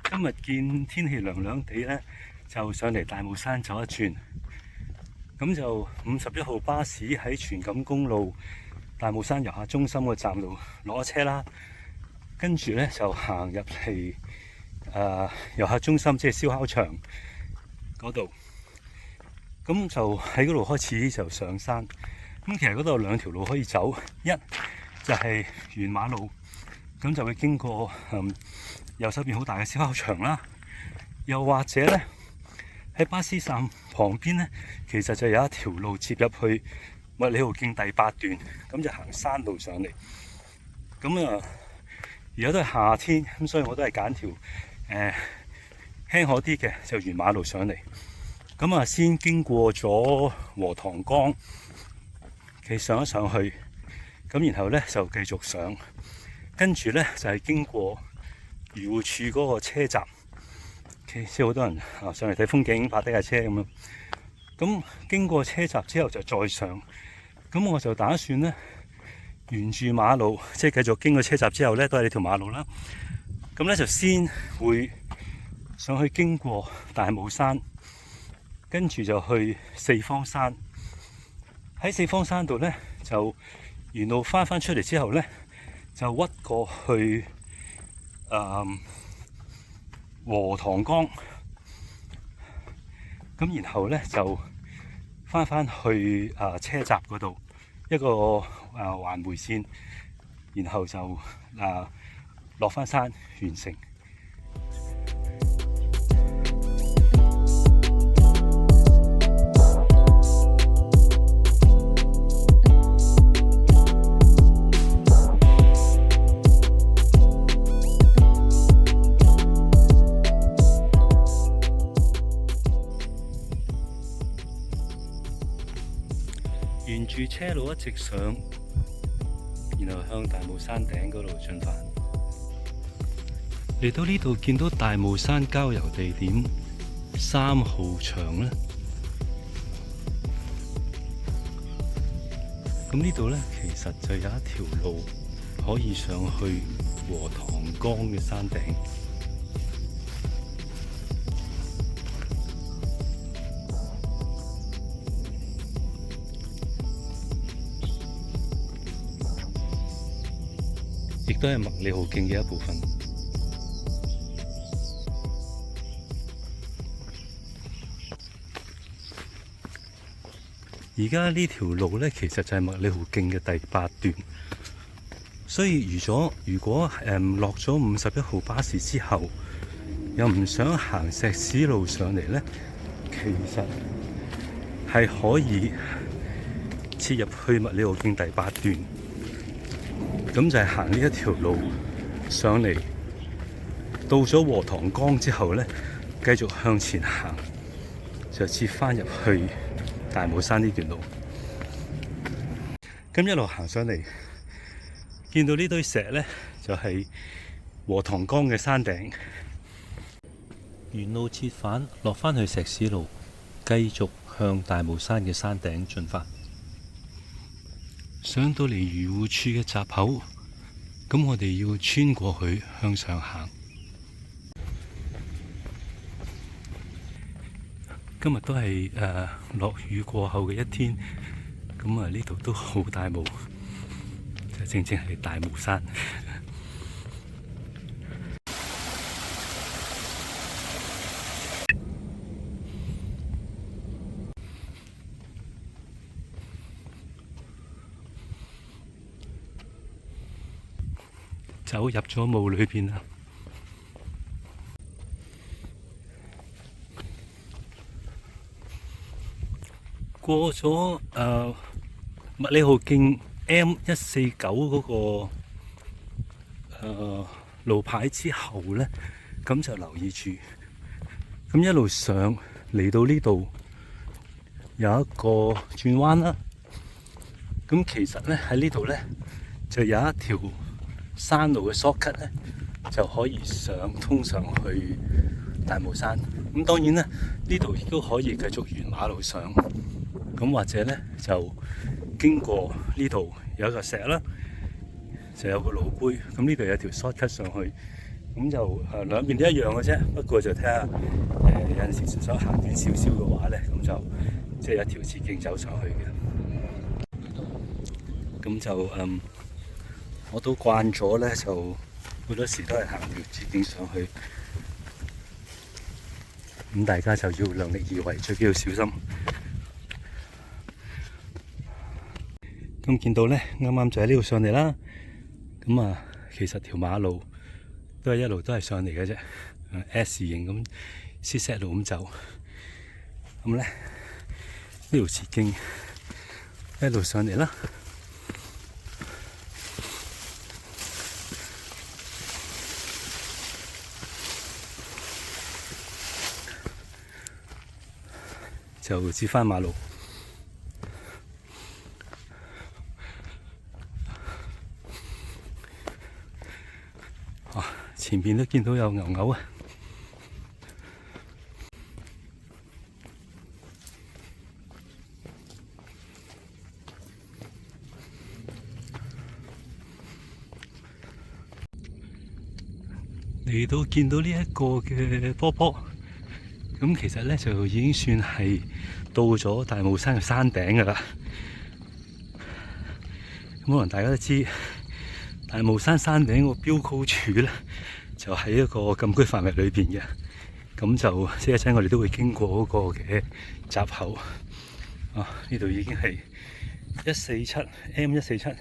今日見天氣涼涼地咧，就上嚟大帽山走一轉。咁就51號巴士喺荃錦公路大帽山遊客中心個站度攞車啦，跟住咧就行入嚟遊客中心，即係燒烤場嗰度。咁就喺嗰度開始就上山。咁其實嗰度有兩條路可以走，一就係沿馬路，咁就會經過右手邊好大嘅燒烤場啦。又或者咧喺巴士站旁邊咧，其實就有一條路接入去麥理浩徑第8段，咁就行山路上嚟。咁而家都係夏天，咁所以我都係揀條輕可啲嘅，就沿馬路上嚟。咁先經過咗禾塘江，企上一上去，咁然後咧就繼續上，跟住咧就係經過漁護署嗰個車站，即係好多人上嚟睇風景，泊低架車咁樣。咁經過車站之後就再上，咁我就打算咧沿住馬路，即係繼續經過車站之後咧都係呢條馬路啦。咁咧就先會上去經過大帽山，跟住就去四方山。喺四方山度咧就沿路翻出嚟之後咧，就屈過去禾塘江，咁然後咧就翻去車站嗰度一個環迴線，然後就落翻山完成。沿住車路一直上，然後向大帽山頂嗰度進發。嚟到呢度見到大帽山郊遊地點3號場咧，咁呢度咧其實就有一條路可以上去禾塘江嘅山頂。亦都係麥理浩徑嘅一部分。而家呢條路咧，其實就係麥理浩徑嘅第8段。所以如果落咗51號巴士之後，又唔想行石屎路上嚟咧，其實係可以切入去麥理浩徑第8段。咁就係行呢一條路上嚟，到咗禾塘江之後咧，繼續向前行，就切翻入去大帽山呢段路。咁一路行上嚟，見到呢堆石咧，就係禾塘江嘅山頂。沿路切返，落翻去石屎路，繼續向大帽山嘅山頂進發。上到嚟漁護署嘅閘口，咁我哋要穿過去向上行。今日都係落雨過後嘅一天，咁呢度都好大霧，就正正係大帽山。走入咗霧裏邊啦，過咗麥理浩徑 M149嗰個路牌之後咧，咁就留意住，咁一路上嚟到呢度有一個轉彎啦。咁其實咧喺呢度咧就有一條山路嘅 shortcut 咧，就可以通上去大帽山。咁當然咧，呢度亦都可以繼續沿馬路上。咁或者咧就經過呢度有一個石啦，就有個路碑。咁呢度有條 shortcut 上去，咁就兩邊都一樣嘅啫，不過就睇下有陣時想行短少少嘅話咧，咁就即係有一條捷徑走上去嘅。咁就我都慣咗咧，就好多時都係行條捷徑上去。咁大家就要量力而為，最緊要小心。咁見到咧，啱啱就喺呢度上嚟啦。咁啊，其實條馬路都係一路都係上嚟嘅啫，S 型咁 zigzag 路咁走。咁咧，呢條捷徑一路上嚟啦。就接返馬路。前邊都見到有牛牛啊！嚟到見到呢一個嘅波波，咁其實咧就已經算係到咗大帽山嘅山頂㗎喇。咁可能大家都知，大帽山山頂個標高處咧，就喺一個禁區範圍裏邊嘅。咁就即係一陣我哋都會經過嗰個嘅閘口。啊，呢度已經係147 M147，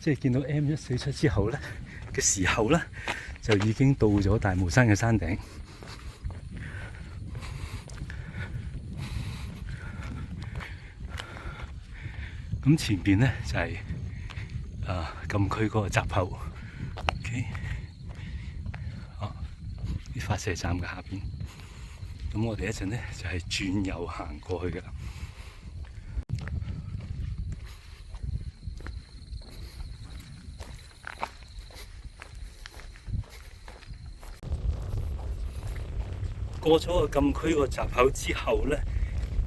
即係見到 M147之後咧嘅時候咧，就已經到咗大帽山嘅山頂。咁前邊咧就係禁區嗰個閘口。OK， 啲發射站嘅下邊。咁我哋一陣咧就係轉右行過去嘅。過咗個禁區個閘口之後咧，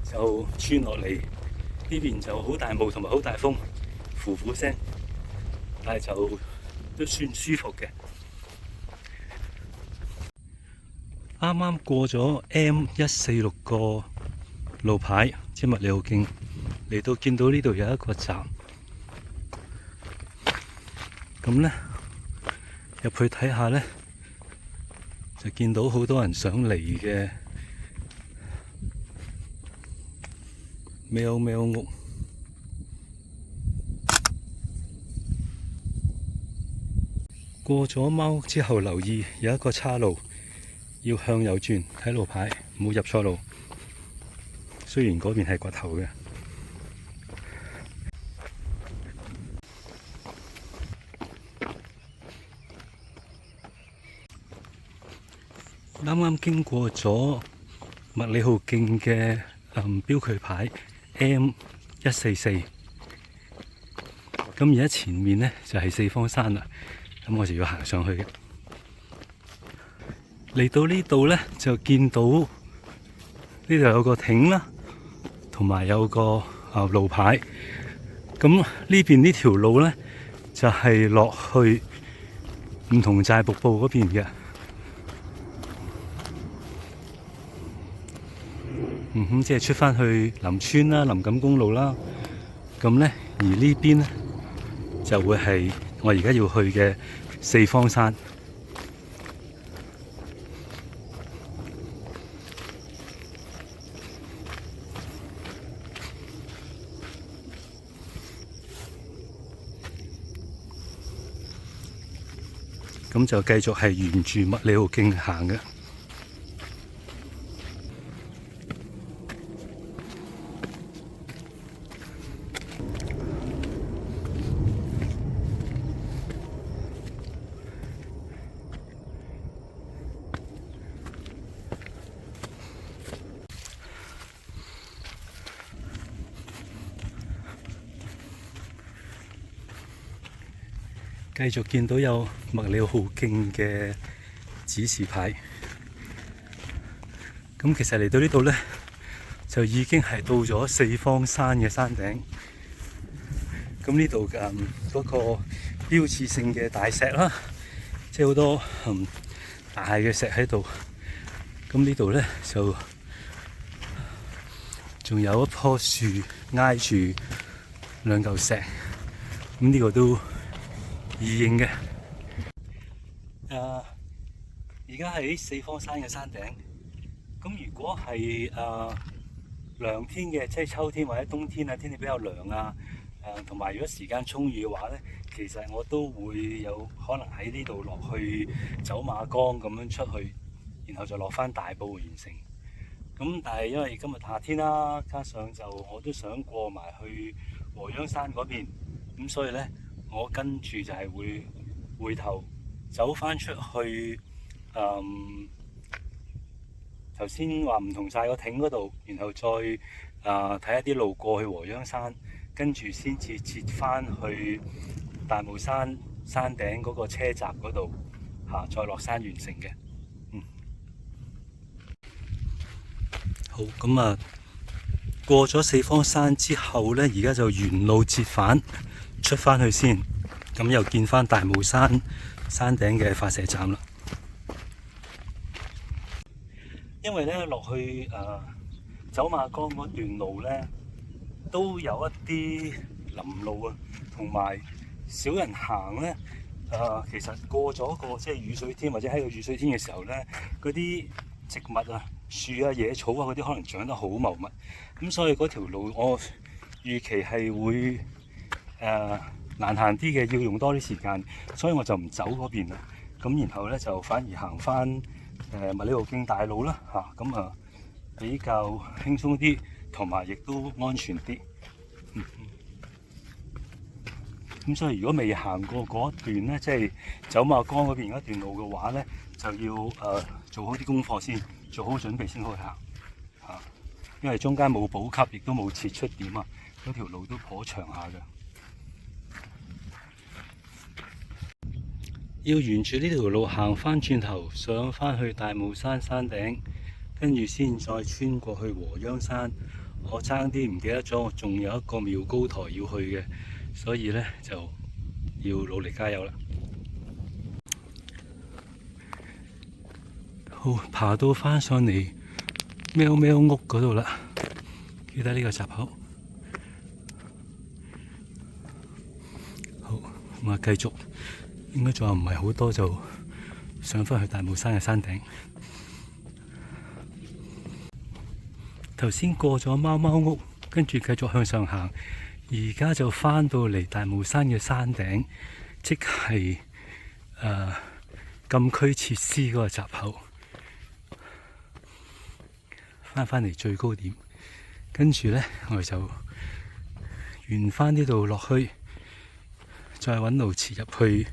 就轉落嚟呢邊就好大霧同埋好大風，呼呼聲，但係就都算舒服嘅。啱啱過咗 M146個路牌，即麥理浩徑，嚟到見到呢度有一個站，咁咧入去睇下咧，就見到好多人上嚟嘅喵喵屋。過咗貓屋之後，留意有一個岔路，要向右轉，睇路牌，唔好入錯路。雖然嗰邊係掘頭嘅。啱啱經過咗麥理浩徑嘅標距牌 M144，咁而家前面呢就係四方山啦，咁我就要行上去嘅。嚟到呢度呢，就見到呢度有個亭啦，同埋有個路牌。咁呢邊呢條路呢，就係落去梧桐寨瀑布嗰邊嘅。即係出返去林村啦、林錦公路啦。咁呢，而呢邊呢，就會係我而家要去嘅四方山。咁就繼續係沿住麥理浩徑行嘅。繼續見到有麥理浩徑嘅指示牌，咁其實嚟到呢度咧，就已經係到咗四方山嘅山頂。咁呢度嗰個標誌性嘅大石啦，即係好多大嘅石喺度。咁呢度咧就仲有一棵樹挨住兩嚿石。咁呢個都易認嘅。而家喺四方山嘅山頂。咁如果係涼天嘅，即係秋天或者冬天啊，天氣比較涼啊，同埋如果時間充裕嘅話咧，其實我都會有可能喺呢度落去走馬崗咁樣出去，然後就落返大埔完成。咁但係因為今日夏天啦，加上就我都想過埋去禾秧山嗰邊，咁所以咧我跟住就係會回頭走返出去。頭先話唔同晒個艇嗰度，然後再睇一啲路過去禾秧山，跟住先至接翻去大帽山山頂嗰個車閘嗰度再落山完成嘅。好，咁過咗四方山之後呢，而家就沿路折返出翻去先，咁又見翻大帽山山頂嘅發射站啦。因為咧落去走馬崗嗰段路咧，都有一啲林路啊，同埋少人行咧。其實過咗個即係雨水天，或者喺個雨水天嘅時候咧，嗰啲植物啊、樹啊、野草啊嗰啲可能長得好茂密，咁所以嗰條路我預期係會難行啲嘅，要用多啲時間，所以我就唔走嗰邊啦。咁然後咧就反而行翻麥理浩徑大路啦，咁比較輕鬆啲，同埋亦都安全啲。咁所以如果未行過嗰一段咧，即係走馬崗嗰邊嗰段路嘅話咧，就要做好啲功課先，做好準備先可以行嚇。因為中間冇補給，亦都冇切出點啊，嗰條路都頗長下嘅。要沿住呢條路行翻轉頭上翻去大帽山山頂，跟住先再穿過去禾秧山。我爭啲唔記得咗，我仲有一個廟高台要去嘅，所以呢就要努力加油啦。好，爬到翻上嚟喵喵屋嗰度啦，記得呢個閘口。好，咁繼續。應該仲有唔係好多，就上返去大帽山嘅山頂。頭先過咗貓貓屋，跟住繼續向上行，而家就返到嚟大帽山嘅山頂，即係禁區設施嗰個閘口。返嚟最高點，跟住呢，我哋就沿返呢度落去，再揾路遲入去。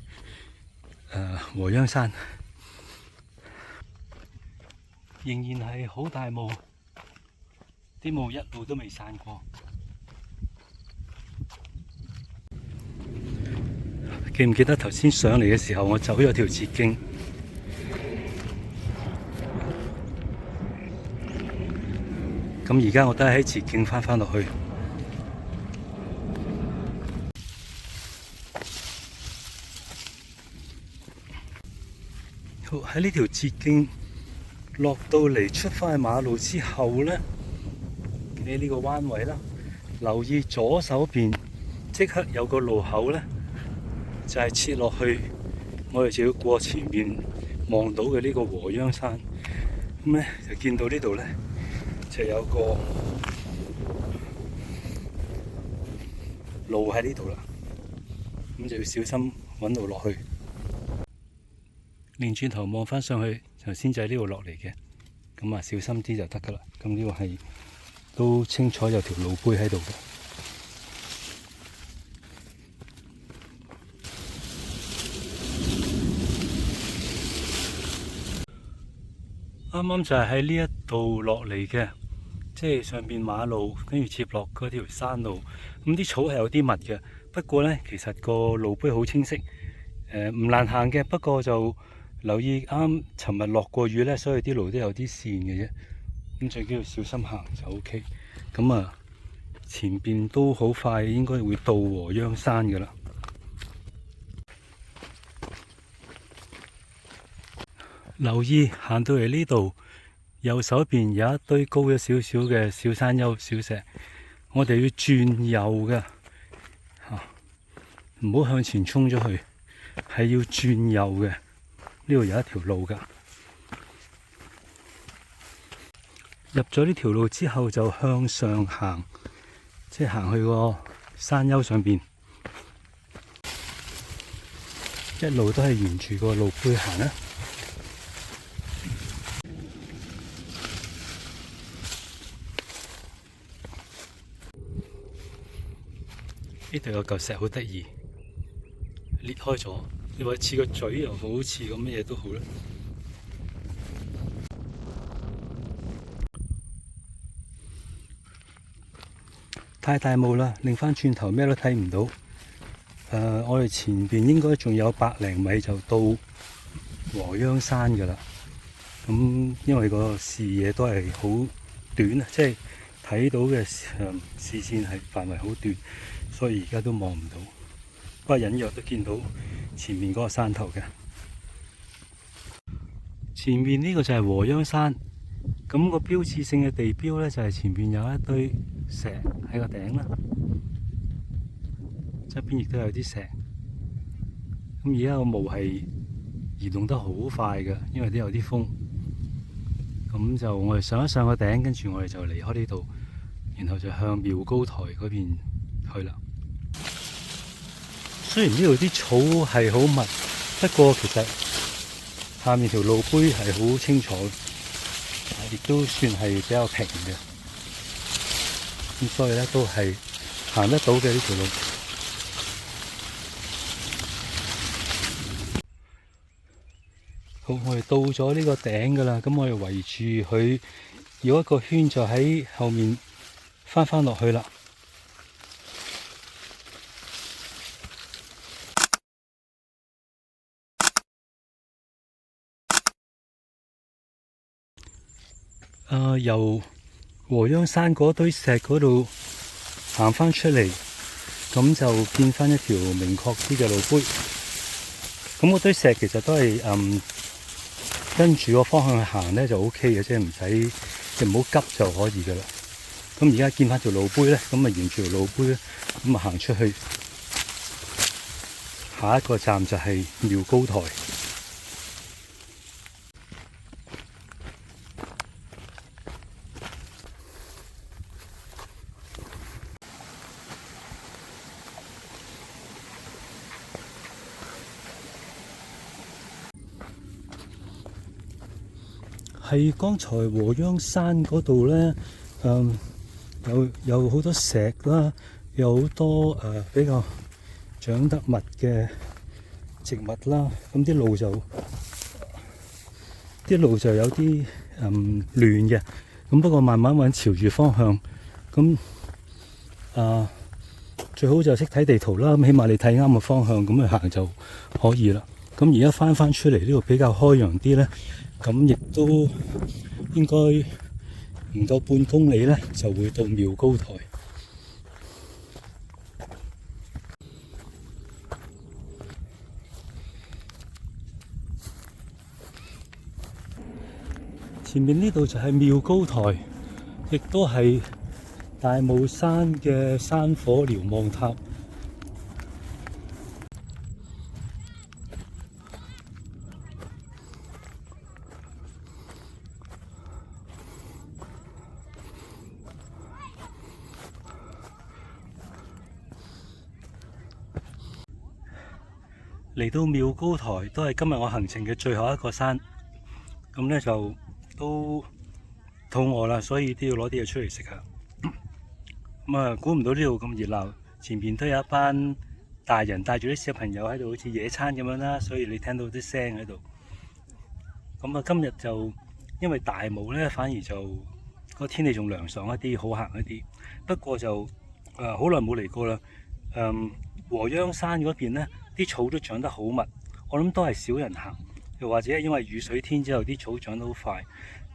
禾秧山仍然係好大霧，啲霧一路都未散過。記唔記得頭先上嚟嘅時候，我走咗條捷徑？咁而家我都係喺捷徑返落去。喺呢條捷徑落到嚟出返去馬路之後呢，喺呢個彎位啦，留意左手邊即刻有個路口呢，就係切落去，我哋就要過前面望到嘅呢個禾秧山。咁呢就見到呢度呢，就有個路喺呢度啦，咁就要小心揾路落去。擰轉頭望返上去，頭先就喺呢度落嚟嘅，咁小心啲就得噶啦。咁呢個係都清楚有條路碑喺度嘅。啱啱就係喺呢一度落嚟嘅，即係上邊馬路跟住接落嗰條山路。咁啲草係有啲密嘅，不過呢，其實個路碑好清晰，唔難行嘅。不過就留意啱尋日落過雨呢，所以啲路都有啲跣嘅啫。咁最緊要小心行就 OK。咁前邊都好快應該會到禾秧山㗎啦。留意行到嚟呢度，右手邊有一堆高咗少少嘅小山丘、小石，我哋要轉右嘅嚇，唔好向前衝咗去，係要轉右嘅。呢度有一條路㗎，入咗呢條路之後就向上行，即係行去個山丘上邊，一路都係沿住個路背行啦。呢度有嚿石好得意，裂開咗，你話似個嘴又好，似個乜嘢都好啦。太大霧啦，擰翻轉頭咩都睇唔到。我哋前邊應該仲有100零米就到禾秧山㗎啦。咁因為個視野都係好短啊，即係睇到嘅視線係範圍好短，所以而家都望唔到。不過隱約都見到前面嗰個山頭嘅。前面呢個就係禾秧山，咁個標誌性嘅地標呢，就係前面有一堆石喺個頂啦，側邊亦都有啲石。咁而家個霧係移動得好快嘅，因為都有啲風。咁就我哋上一上個頂，跟住我哋就離開呢度，然後就向廟高台嗰邊去啦。雖然呢度啲草係好密，不過其實下面條路碑係好清楚，亦都算係比較平嘅。咁所以咧都係行得到嘅呢條路。好，我哋到咗呢個頂㗎啦，咁我哋圍住佢繞一個圈，就喺後面翻落去啦。由禾秧山嗰堆石嗰度行翻出嚟，咁就見翻一條明確啲嘅路碑。咁嗰堆石其實都係跟住個方向去行咧就 OK 嘅，即係唔使，即唔好急就可以噶啦。咁而家見翻條路碑咧，咁啊沿住條路碑咧，咁啊行出去，下一個站就係廟高台。係剛才禾秧山嗰度咧，有好多石啦，有好多比較長得密嘅植物啦。咁啲路就有啲亂嘅，咁不過慢慢揾朝住方向。咁最好就識睇地圖啦，咁起碼你睇啱個方向，咁去行就可以啦。咁而家翻出嚟呢度比較開揚啲咧。咁亦都應該唔夠半公里咧，就會到廟高台。前面呢度就係廟高台，亦都係大霧山嘅山火瞭望塔。嚟到廟高台都係今日我行程嘅最後一個山，咁咧就都肚餓啦，所以都要攞啲嘢出嚟食下。咁啊，估唔到呢度咁熱鬧，前邊都有一班大人帶住啲小朋友喺度，好似野餐咁樣啦，所以你聽到啲聲喺度。咁啊，今日就因為大霧咧，反而就個天氣仲涼爽一啲，好行一啲。不過就好耐冇嚟過啦。禾秧山嗰邊咧，啲草都長得好密，我諗都係少人行，又或者因為雨水天之後啲草長得好快，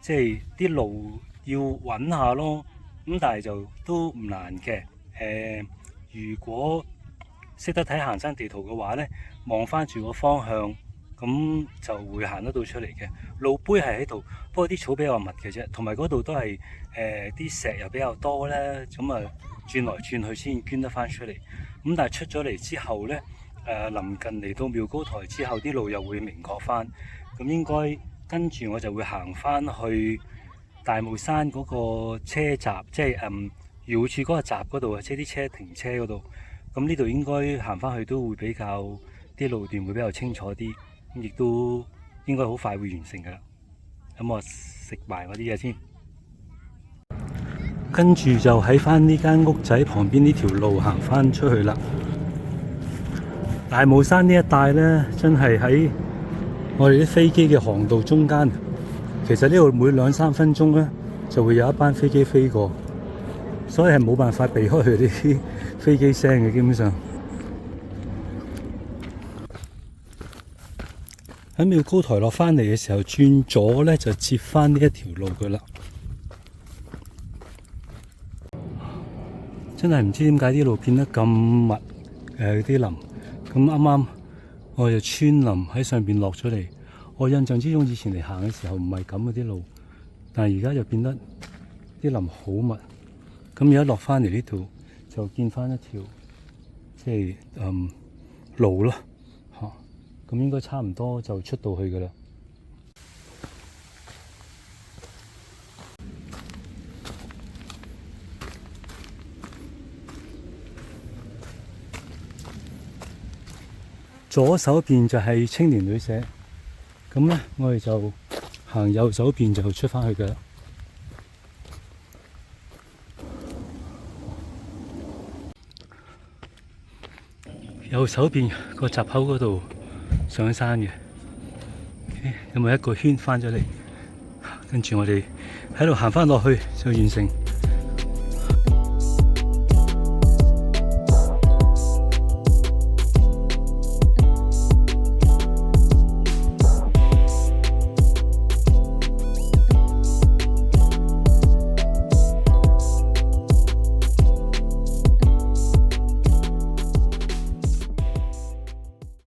即係啲路要揾下咯。咁但係就都唔難嘅。如果識得睇行山地圖嘅話咧，望翻住個方向，咁就會行得到出嚟嘅。路碑係喺度，不過啲草比較密嘅啫，同埋嗰度都係啲石又比較多咧，咁啊轉來轉去先捐得翻出嚟。咁但係出咗嚟之後咧，臨近嚟到廟高台之後，啲路又會明確翻。咁應該跟住我就會行翻去大帽山嗰個車閘，即係漁護處嗰個閘嗰度啊，即係啲車停車嗰度。咁呢度應該行翻去都會比較啲路段會比較清楚啲，咁亦都應該好快會完成噶啦。咁我食埋我啲嘢先，跟住就喺翻呢間屋仔旁邊呢條路行翻出去啦。大帽山呢一帶呢，真係喺我哋啲飛機嘅航道中間。其實呢度每2-3分鐘呢，就會有一班飛機飛過，所以係冇辦法避開佢啲飛機聲嘅。基本上喺廟高台落翻嚟嘅時候，轉左呢就接翻呢一條路噶啦。真係唔知點解啲路變得咁密，啲林咁啱啱我就穿林喺上邊落咗嚟。我印象之中以前嚟行嘅時候唔係咁嘅啲路，但係而家就變得啲林好密。咁而家落翻嚟呢度就見翻一條即係路咯嚇，咁應該差唔多就出到去噶啦。左手邊就係青年旅社，咁咧我哋就行右手邊就出翻去噶啦。右手邊個閘口嗰度上山嘅，有冇一個圈翻咗嚟？跟住我哋喺度行翻落去就完成。